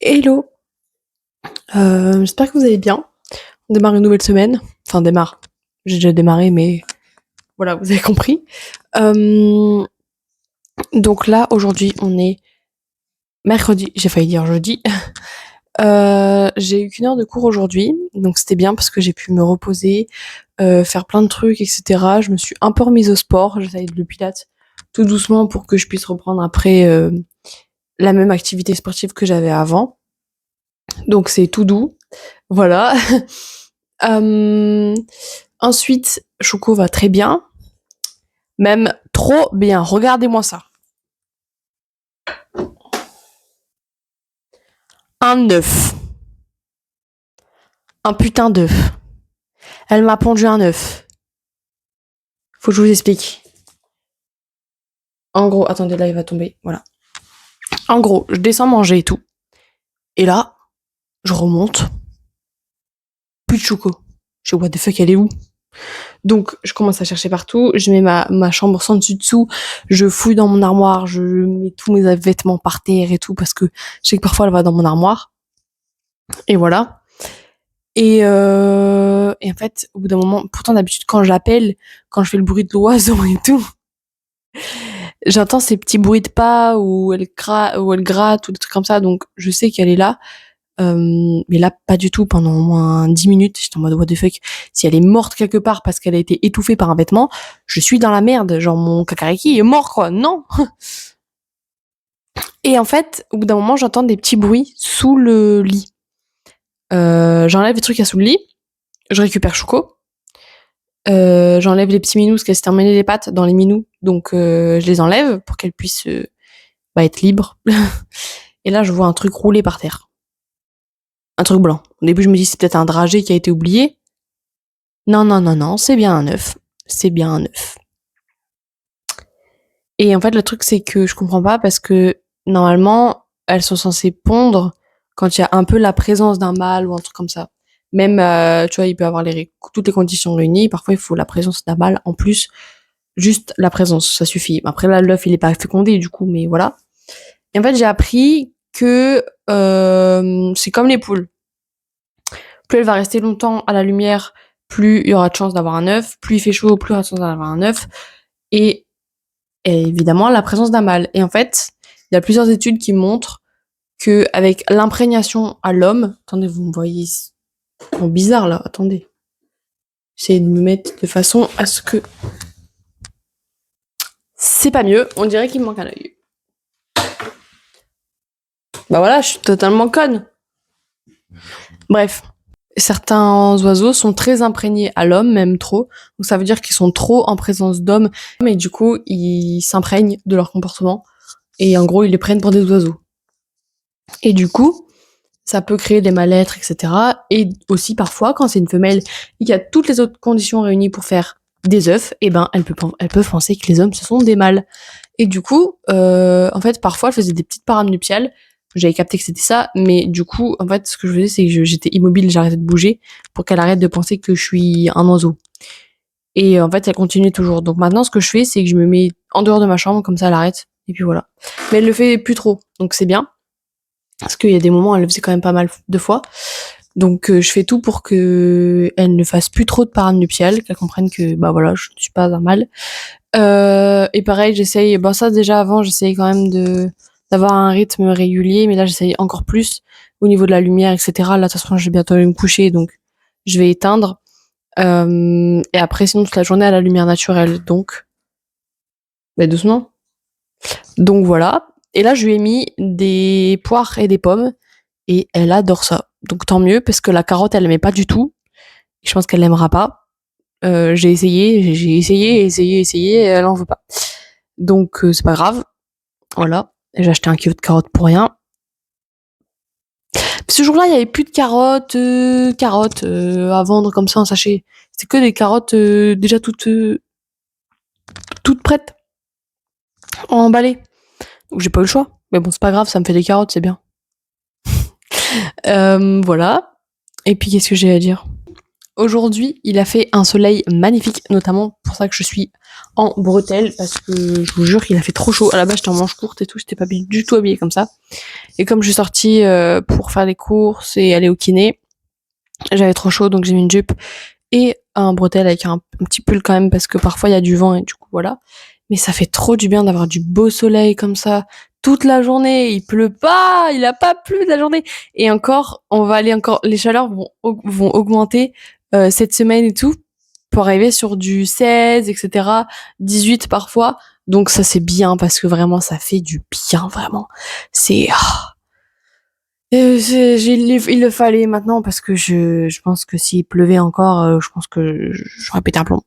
Hello, j'espère que vous allez bien. On démarre une nouvelle semaine. Enfin, démarre. J'ai déjà démarré, mais voilà, vous avez compris. Euh, donc là, aujourd'hui, on est mercredi. J'ai failli dire jeudi. J'ai eu qu'une heure de cours aujourd'hui, donc c'était bien parce que j'ai pu me reposer, faire plein de trucs, etc. Je me suis un peu remise au sport. J'essaye le pilates tout doucement pour que je puisse reprendre après la même activité sportive que j'avais avant. Donc c'est tout doux. Voilà. Euh, Ensuite, Choco va très bien. Même trop bien. Regardez-moi ça. Un œuf. Un putain d'œuf. Elle m'a pondu un œuf. Faut que je vous explique. En gros, attendez, là, il va tomber. Voilà. En gros, je descends manger et tout. Et là, je remonte. Plus de Choco. Je sais, what the fuck, elle est où? Donc, je commence à chercher partout. Je mets ma chambre sans dessus-dessous. Je fouille dans mon armoire. Je mets tous mes vêtements par terre et tout. Parce que je sais que parfois, elle va dans mon armoire. Et voilà. Et en fait, au bout d'un moment, pourtant d'habitude quand j'appelle, quand je fais le bruit de l'oiseau et tout, j'entends ces petits bruits de pas où elle gratte ou des trucs comme ça, donc je sais qu'elle est là. Mais là, pas du tout. Pendant au moins 10 minutes, j'étais en mode what the fuck. Si elle est morte quelque part parce qu'elle a été étouffée par un vêtement, je suis dans la merde. Genre mon kakariki est mort quoi. Non. Et en fait, au bout d'un moment, j'entends des petits bruits sous le lit. J'enlève les trucs qu'il y a sous le lit. Je récupère Choco. J'enlève les petits minous parce qu'elle s'est emmêlée les pattes dans les minous, donc je les enlève pour qu'elle puisse être libre. Et là, je vois un truc roulé par terre. Un truc blanc. Au début, je me dis c'est peut-être un dragée qui a été oublié. Non, non, non, non, c'est bien un œuf. C'est bien un œuf. Et en fait, le truc, c'est que je comprends pas parce que normalement, elles sont censées pondre quand il y a un peu la présence d'un mâle ou un truc comme ça. Même, tu vois, il peut avoir toutes les conditions réunies. Parfois, il faut la présence d'un mâle en plus. Juste la présence, ça suffit. Après là, l'œuf, il est pas fécondé du coup, mais voilà. Et en fait, j'ai appris que c'est comme les poules. Plus elle va rester longtemps à la lumière, plus il y aura de chances d'avoir un œuf. Plus il fait chaud, plus il y aura de chances d'avoir un œuf. Et évidemment, la présence d'un mâle. Et en fait, il y a plusieurs études qui montrent que avec l'imprégnation à l'homme, attendez, vous me voyez bizarre là, attendez. J'essaie de me mettre de façon à ce que c'est pas mieux. On dirait qu'il me manque un œil. Bah voilà, je suis totalement conne. Bref, certains oiseaux sont très imprégnés à l'homme, même trop. Donc ça veut dire qu'ils sont trop en présence d'hommes, mais du coup, ils s'imprègnent de leur comportement. Et en gros, ils les prennent pour des oiseaux. Et du coup, ça peut créer des mal-être, etc. Et aussi, parfois, quand c'est une femelle et qu'il y a toutes les autres conditions réunies pour faire des œufs, et ben, elles peuvent penser que les hommes, ce sont des mâles. Et du coup, en fait, parfois, elles faisaient des petites parades nuptiales. J'avais capté que c'était ça, mais du coup, en fait, ce que je faisais, c'est que j'étais immobile, j'arrêtais de bouger pour qu'elle arrête de penser que je suis un oiseau. Et en fait, elle continuait toujours. Donc maintenant, ce que je fais, c'est que je me mets en dehors de ma chambre, comme ça, elle arrête. Et puis voilà. Mais elle le fait plus trop, donc c'est bien. Parce qu'il y a des moments, elle le faisait quand même pas mal de fois. Donc je fais tout pour que elle ne fasse plus trop de parades nuptiales, qu'elle comprenne que bah voilà, je ne suis pas un mâle. Et pareil, j'essaye, bah ça déjà avant, j'essayais quand même d'avoir un rythme régulier, mais là j'essaye encore plus au niveau de la lumière, etc. Là, de toute façon, je vais bientôt aller me coucher, donc je vais éteindre. Et après, sinon, toute la journée à la lumière naturelle, donc, bah doucement. Donc voilà. Et là, je lui ai mis des poires et des pommes, et elle adore ça. Donc tant mieux, parce que la carotte, elle aimait pas du tout. Je pense qu'elle l'aimera pas. J'ai essayé, et elle en veut pas. Donc c'est pas grave. Voilà. J'ai acheté un kilo de carottes pour rien. Ce jour-là, il y avait plus de carottes à vendre comme ça en sachet. C'était que des carottes déjà toutes prêtes, emballées. Donc j'ai pas eu le choix. Mais bon, c'est pas grave, ça me fait des carottes, c'est bien. Voilà. Et puis qu'est-ce que j'ai à dire? Aujourd'hui, il a fait un soleil magnifique, notamment pour ça que je suis en bretelles parce que je vous jure qu'il a fait trop chaud. À la base, j'étais en manche courte et tout, j'étais pas du tout habillée comme ça. Et comme je suis sortie pour faire les courses et aller au kiné, j'avais trop chaud donc j'ai mis une jupe et un bretelle avec un petit pull quand même parce que parfois il y a du vent et du coup voilà. Mais ça fait trop du bien d'avoir du beau soleil comme ça toute la journée. Il pleut pas, il a pas plu de la journée. Et encore, les chaleurs vont augmenter cette semaine et tout pour arriver sur du 16, etc., 18 parfois. Donc ça c'est bien parce que vraiment ça fait du bien vraiment. C'est il le fallait maintenant parce que je pense que s'il pleuvait encore, je pense que j'aurais pété un plomb.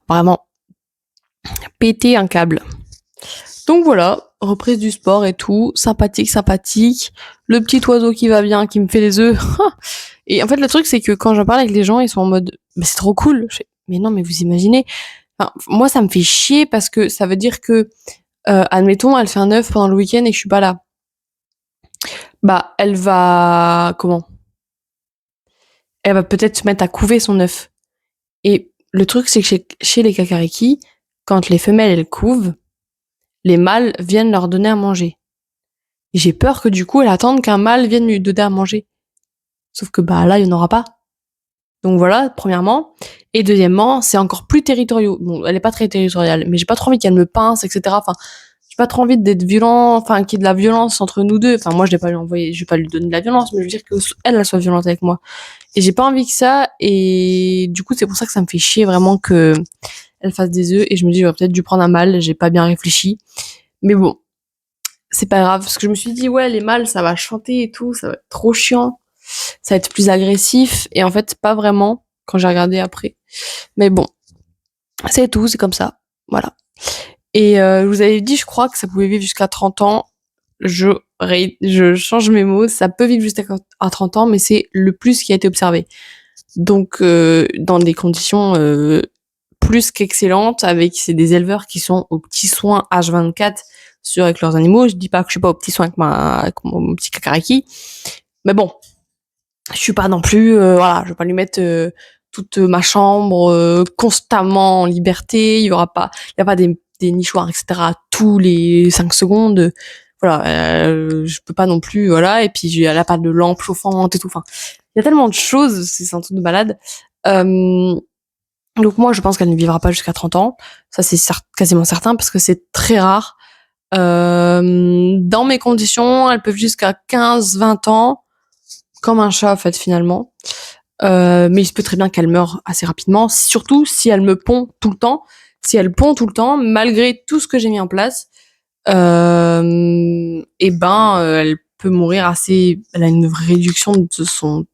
Vraiment péter un câble. Donc voilà, reprise du sport et tout, sympathique, sympathique. Le petit oiseau qui va bien, qui me fait les œufs. Et en fait, le truc, c'est que quand j'en parle avec les gens, ils sont en mode, mais c'est trop cool. Mais non, mais vous imaginez. Enfin, moi, ça me fait chier parce que ça veut dire que, admettons, elle fait un œuf pendant le week-end et que je suis pas là. Bah, elle va, comment? Elle va peut-être se mettre à couver son œuf. Et le truc, c'est que chez les kakariki, quand les femelles, elles couvent, les mâles viennent leur donner à manger. Et j'ai peur que du coup, elle attende qu'un mâle vienne lui donner à manger. Sauf que bah là, il n'y en aura pas. Donc voilà, premièrement. Et deuxièmement, c'est encore plus territorial. Bon, elle est pas très territoriale, mais j'ai pas trop envie qu'elle me pince, etc. Enfin, j'ai pas trop envie d'être violent, enfin, qu'il y ait de la violence entre nous deux. Enfin, moi, je vais pas lui donner de la violence, mais je veux dire qu'elle soit violente avec moi. Et j'ai pas envie que ça, et du coup, c'est pour ça que ça me fait chier vraiment que elle fasse des œufs, et je me dis, j'aurais peut-être dû prendre un mâle, j'ai pas bien réfléchi. Mais bon, c'est pas grave, parce que je me suis dit, ouais, les mâles, ça va chanter et tout, ça va être trop chiant, ça va être plus agressif, et en fait, pas vraiment, quand j'ai regardé après. Mais bon, c'est tout, c'est comme ça, voilà. Et je vous avais dit, je crois, que ça pouvait vivre jusqu'à 30 ans. Je change mes mots, ça peut vivre jusqu'à 30 ans, mais c'est le plus qui a été observé. Donc, dans des conditions plus qu'excellentes, c'est des éleveurs qui sont aux petits soins H24 avec leurs animaux. Je dis pas que je suis pas aux petits soins avec mon petit kakariki, mais bon, je suis pas non plus, voilà, je vais pas lui mettre toute ma chambre constamment en liberté. Il y a pas des nichoirs, etc. tous les 5 secondes. Voilà, je peux pas non plus, voilà. Et puis elle a pas de lampe chauffante et tout. Enfin, il y a tellement de choses, c'est un truc de malade. Donc moi, je pense qu'elle ne vivra pas jusqu'à 30 ans. Ça, c'est quasiment certain parce que c'est très rare. Dans mes conditions, elle peut vivre jusqu'à 15-20 ans, comme un chat, en fait, finalement. Mais il se peut très bien qu'elle meure assez rapidement, surtout si elle me pond tout le temps. Si elle pond tout le temps, malgré tout ce que j'ai mis en place, elle peut mourir elle a une réduction de son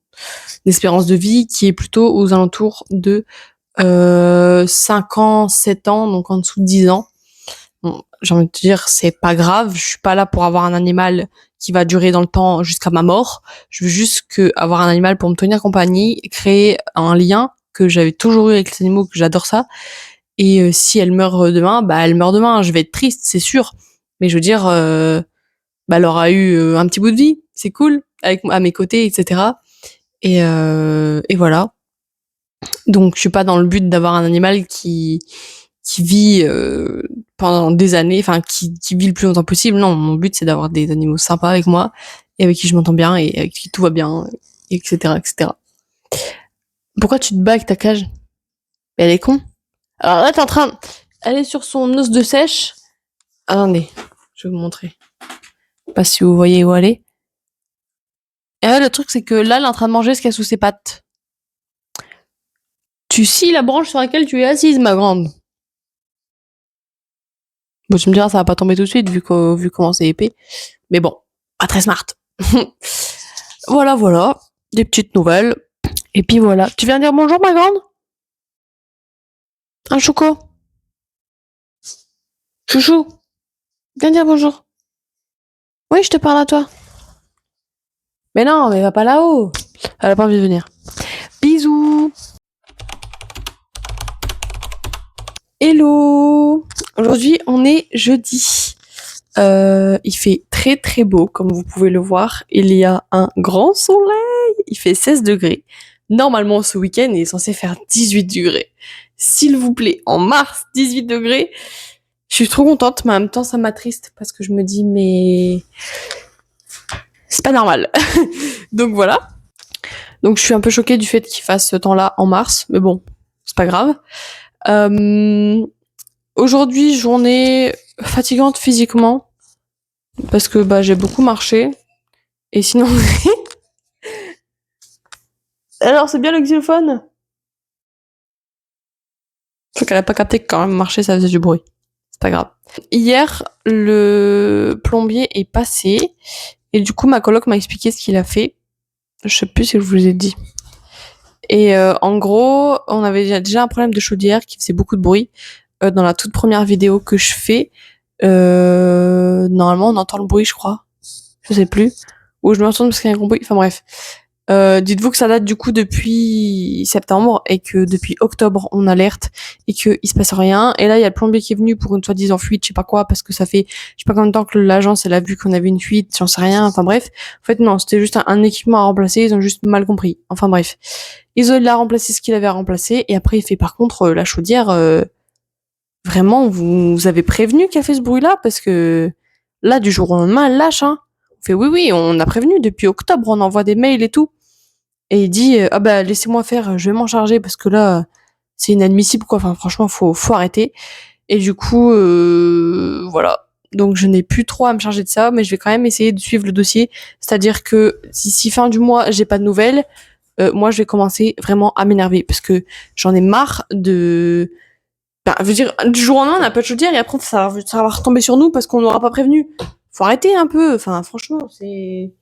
espérance de vie qui est plutôt aux alentours de 5 ans, 7 ans, donc en dessous de 10 ans. Bon, j'ai envie de te dire, c'est pas grave, je suis pas là pour avoir un animal qui va durer dans le temps jusqu'à ma mort. Je veux juste avoir un animal pour me tenir compagnie, créer un lien que j'avais toujours eu avec les animaux, que j'adore ça. Et si elle meurt demain, bah elle meurt demain. Je vais être triste, c'est sûr. Mais je veux dire, elle aura eu un petit bout de vie, c'est cool, à mes côtés, etc. Et voilà. Donc je suis pas dans le but d'avoir un animal qui vit pendant des années, enfin qui vit le plus longtemps possible. Non, mon but c'est d'avoir des animaux sympas avec moi et avec qui je m'entends bien et avec qui tout va bien, etc., etc. Pourquoi tu te bats avec ta cage? Elle est con. Alors là, elle est sur son os de sèche. Attendez, je vais vous montrer. Je sais pas si vous voyez où elle est. Et là, le truc c'est que là, elle est en train de manger ce qu'il y a sous ses pattes. Tu scies la branche sur laquelle tu es assise, ma grande. Bon, tu me diras, ça va pas tomber tout de suite, vu comment c'est épais. Mais bon, pas très smart. Voilà. Des petites nouvelles. Et puis voilà. Tu viens dire bonjour, ma grande? Un chouco? Chouchou? Viens dire bonjour. Oui, je te parle à toi. Mais non, mais va pas là-haut. Elle a pas envie de venir. Bisous. Hello. Aujourd'hui, on est jeudi. Il fait très très beau, comme vous pouvez le voir. Il y a un grand soleil. Il fait 16 degrés. Normalement, ce week-end, il est censé faire 18 degrés. s'il vous plaît, en mars, 18 degrés. Je suis trop contente, mais en même temps, ça m'attriste parce que je me dis, mais c'est pas normal. Donc voilà. Donc je suis un peu choquée du fait qu'il fasse ce temps-là en mars, mais bon, c'est pas grave. Aujourd'hui, journée fatigante physiquement parce que bah j'ai beaucoup marché. Et sinon, alors c'est bien le xylophone. Faut qu'elle a pas capté que quand même marcher ça faisait du bruit. C'est pas grave. Hier, le plombier est passé et du coup ma coloc m'a expliqué ce qu'il a fait. Je sais plus si je vous ai dit. Et en gros, on avait déjà un problème de chaudière qui faisait beaucoup de bruit. Dans la toute première vidéo que je fais, normalement on entend le bruit, je crois. Je sais plus. Ou je me retourne parce qu'il y a un gros bruit. Enfin bref. Dites-vous que ça date du coup depuis septembre et que depuis octobre on alerte et qu'il se passe rien. Et là il y a le plombier qui est venu pour une soi-disant fuite, je sais pas quoi, parce que ça fait je sais pas combien de temps que l'agence elle a vu qu'on avait une fuite, j'en sais rien. Enfin bref. En fait non, c'était juste un équipement à remplacer, ils ont juste mal compris. Enfin bref. Il a remplacé ce qu'il avait à remplacer et après il fait par contre la chaudière. Vraiment, vous avez prévenu qu'elle fait ce bruit-là parce que là du jour au lendemain elle lâche. Hein. On fait oui, on a prévenu depuis octobre, on envoie des mails et tout. Et il dit ah bah laissez-moi faire, je vais m'en charger parce que là c'est inadmissible quoi. Enfin franchement faut arrêter. Et du coup voilà. Donc je n'ai plus trop à me charger de ça, mais je vais quand même essayer de suivre le dossier. C'est-à-dire que si fin du mois j'ai pas de nouvelles, moi je vais commencer vraiment à m'énerver parce que j'en ai marre de. Ben, je veux dire, du jour au lendemain, on n'a pas de chaudière et après ça va retomber sur nous parce qu'on n'aura pas prévenu. Faut arrêter un peu. Enfin, franchement, c'est.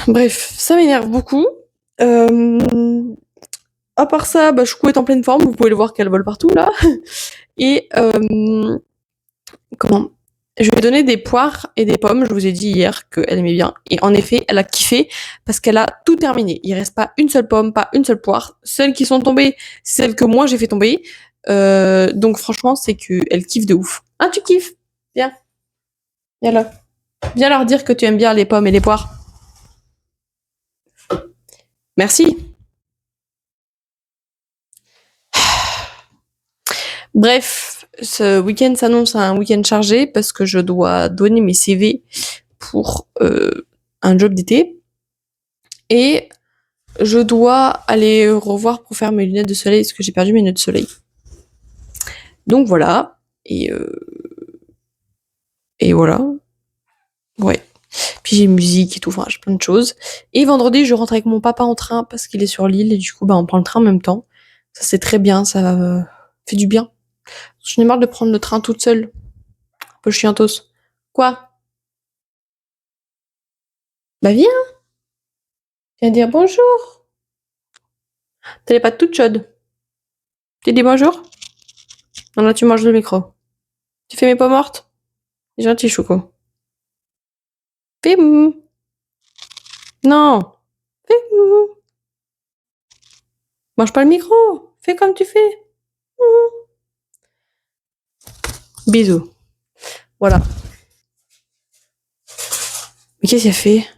Bref, ça m'énerve beaucoup. À part ça, bah, Choucou est en pleine forme. Vous pouvez le voir qu'elle vole partout là. Et comment je lui ai donné des poires et des pommes. Je vous ai dit hier qu'elle aimait bien. Et en effet, elle a kiffé parce qu'elle a tout terminé. Il reste pas une seule pomme, pas une seule poire. Celles qui sont tombées, c'est celles que moi j'ai fait tomber. Donc franchement, c'est qu'elle kiffe de ouf. Ah, tu kiffes? Viens. Viens là. Viens leur dire que tu aimes bien les pommes et les poires. Merci. Bref, ce week-end s'annonce un week-end chargé parce que je dois donner mes CV pour un job d'été. Et je dois aller revoir pour faire mes lunettes de soleil parce que j'ai perdu mes lunettes de soleil. Donc voilà. Et voilà. Ouais. Puis j'ai musique et tout, enfin j'ai plein de choses. Et vendredi, je rentre avec mon papa en train parce qu'il est sur l'île et du coup, bah on prend le train en même temps. Ça c'est très bien, ça fait du bien. J'en ai marre de prendre le train toute seule. Un peu chiantos. Quoi? Bah viens, viens dire bonjour. T'as les pattes toutes chaudes. Tu dis bonjour? Non, là tu manges le micro. Tu fais mes pommes mortes? C'est gentil, Choco. Fais mou. Non. Fais mou. Mange pas le micro. Fais comme tu fais. Bisous. Voilà. Mais qu'est-ce qu'elle fait?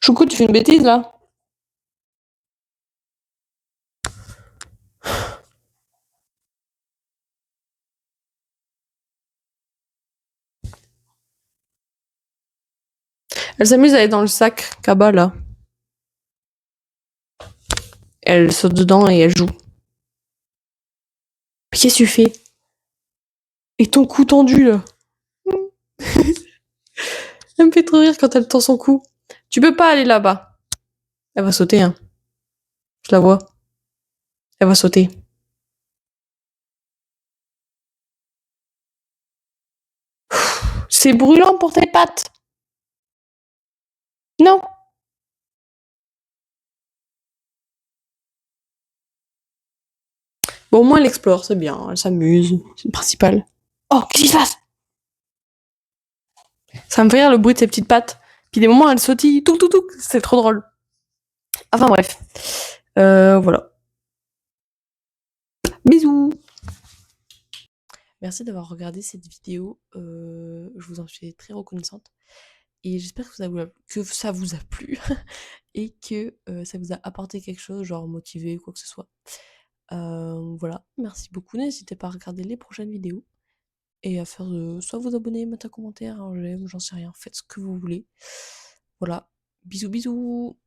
Choucou, tu fais une bêtise là? Elle s'amuse à aller dans le sac Kaba là. Elle saute dedans et elle joue. Mais qu'est-ce que tu fais? Et ton cou tendu là? Elle me fait trop rire quand elle tend son cou. Tu peux pas aller là-bas. Elle va sauter, hein. Je la vois. Elle va sauter. C'est brûlant pour tes pattes. Non. Bon, au moins elle explore, c'est bien. Elle s'amuse. C'est le principal. Oh, qu'est-ce qui se passe? Ça me fait rire le bruit de ses petites pattes. Puis des moments, elle sautille. Tout. C'est trop drôle. Enfin bref. Voilà. Bisous. Merci d'avoir regardé cette vidéo. Je vous en suis très reconnaissante. Et j'espère que ça vous a plu et que ça vous a apporté quelque chose, genre motivé, quoi que ce soit. Voilà, merci beaucoup. N'hésitez pas à regarder les prochaines vidéos et à faire soit vous abonner, mettre un commentaire, un j'aime, j'en sais rien, faites ce que vous voulez. Voilà, bisous bisous.